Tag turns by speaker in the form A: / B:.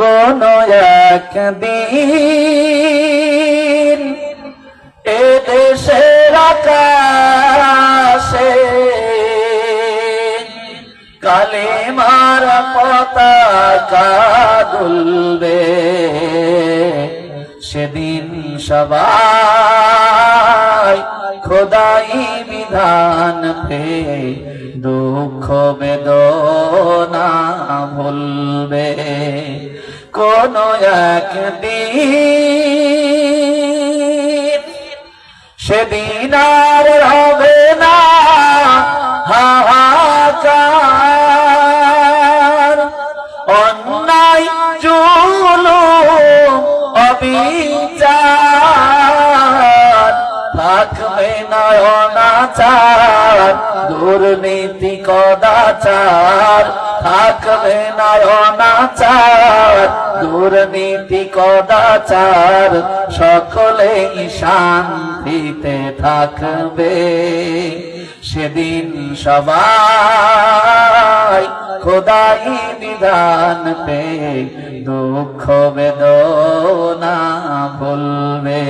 A: কোন একদিন এদেশের আকাশে কালেমার পতাকা দুলবে, সেদিন সবাই খোদাই বিধান পে দুঃখ বেদনা ভুলবে। কোন একদিন সেদিন আর হবে না হাহাকার, অন্যায় জুলুম অবিচার থাকবে না অনাচার, দুর্নীতি কদাচার থাকবে না অনাচার, দুর্নীতি কদাচার সকলেই শান্তিতে থাকবে। সেদিন সবাই খোদাই বিধান পে দুঃখ বেদনা ভুলবে।